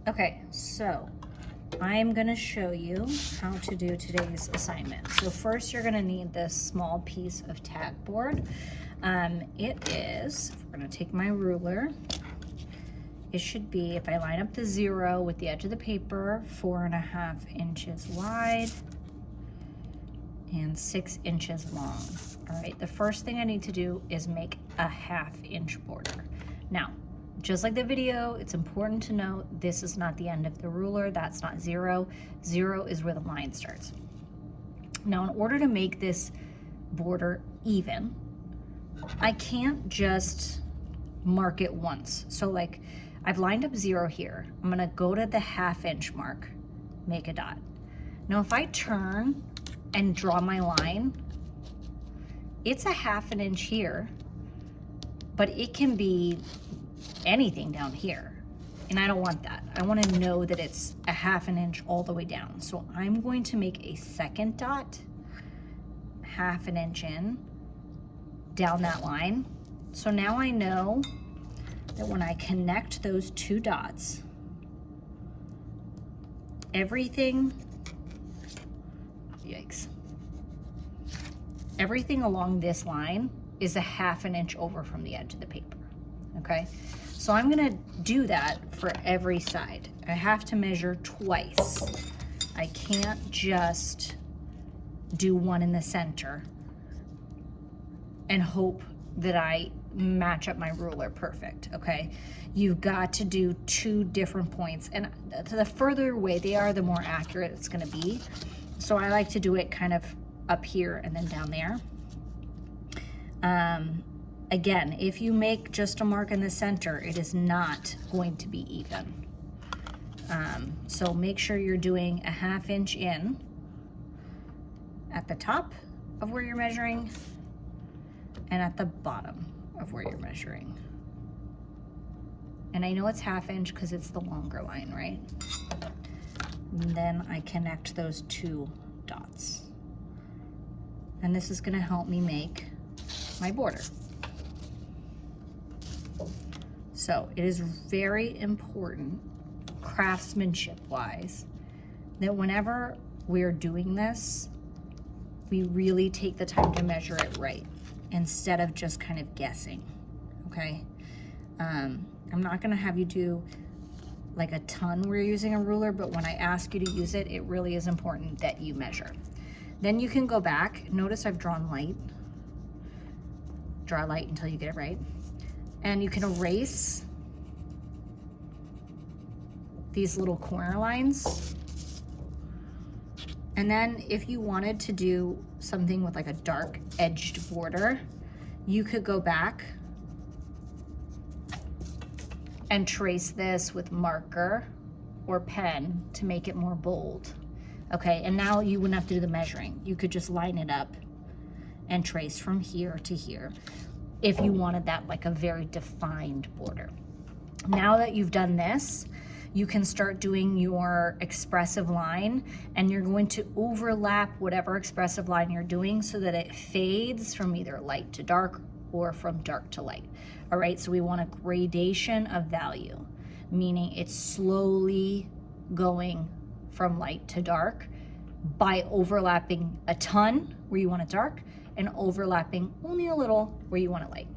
Okay, so I'm gonna show you how to do today's assignment. So first you're gonna need this small piece of tack board. It is, we're gonna take my ruler. It should be, if I line up the 0 with the edge of the paper, 4.5 inches wide and 6 inches long. All right, the first thing I need to do is make a 1/2 inch border. Now, just like the video, it's important to note this is not the end of the ruler. That's not 0. 0 is where the line starts. Now, in order to make this border even, I can't just mark it once. So like, I've lined up 0 here. I'm gonna go to the 1/2 inch mark, make a dot. Now, if I turn and draw my line, it's a 1/2 inch here, but it can be anything down here. And I don't want that. I want to know that it's a 1/2 inch all the way down. So I'm going to make a second dot, 1/2 inch in, down that line. So now I know that when I connect those two dots, everything, yikes, everything along this line is a 1/2 inch over from the edge of the paper, okay? So I'm gonna do that for every side. I have to measure twice. I can't just do one in the center and hope that I match up my ruler perfect, okay? You've got to do 2 different points, and the further away they are, the more accurate it's gonna be. So I like to do it kind of up here and then down there. Again, if you make just a mark in the center, it is not going to be even. So make sure you're doing a 1/2 inch in at the top of where you're measuring and at the bottom of where you're measuring. And I know it's 1/2 inch because it's the longer line, right? And then I connect those 2 dots. And this is gonna help me make my border. So it is very important, craftsmanship wise, that whenever we're doing this, we really take the time to measure it right instead of just kind of guessing, okay? I'm not gonna have you do like a ton where you're using a ruler, but when I ask you to use it, it really is important that you measure. Then you can go back. Notice I've drawn light. Draw light until you get it right. And you can erase these little corner lines. And then if you wanted to do something with like a dark edged border, you could go back and trace this with marker or pen to make it more bold. Okay, and now you wouldn't have to do the measuring. You could just line it up and trace from here to here if you wanted that like a very defined border. Now that you've done this, you can start doing your expressive line, and you're going to overlap whatever expressive line you're doing so that it fades from either light to dark or from dark to light. All right, so we want a gradation of value, meaning it's slowly going from light to dark by overlapping a ton where you want it dark and overlapping only a little where you want it light.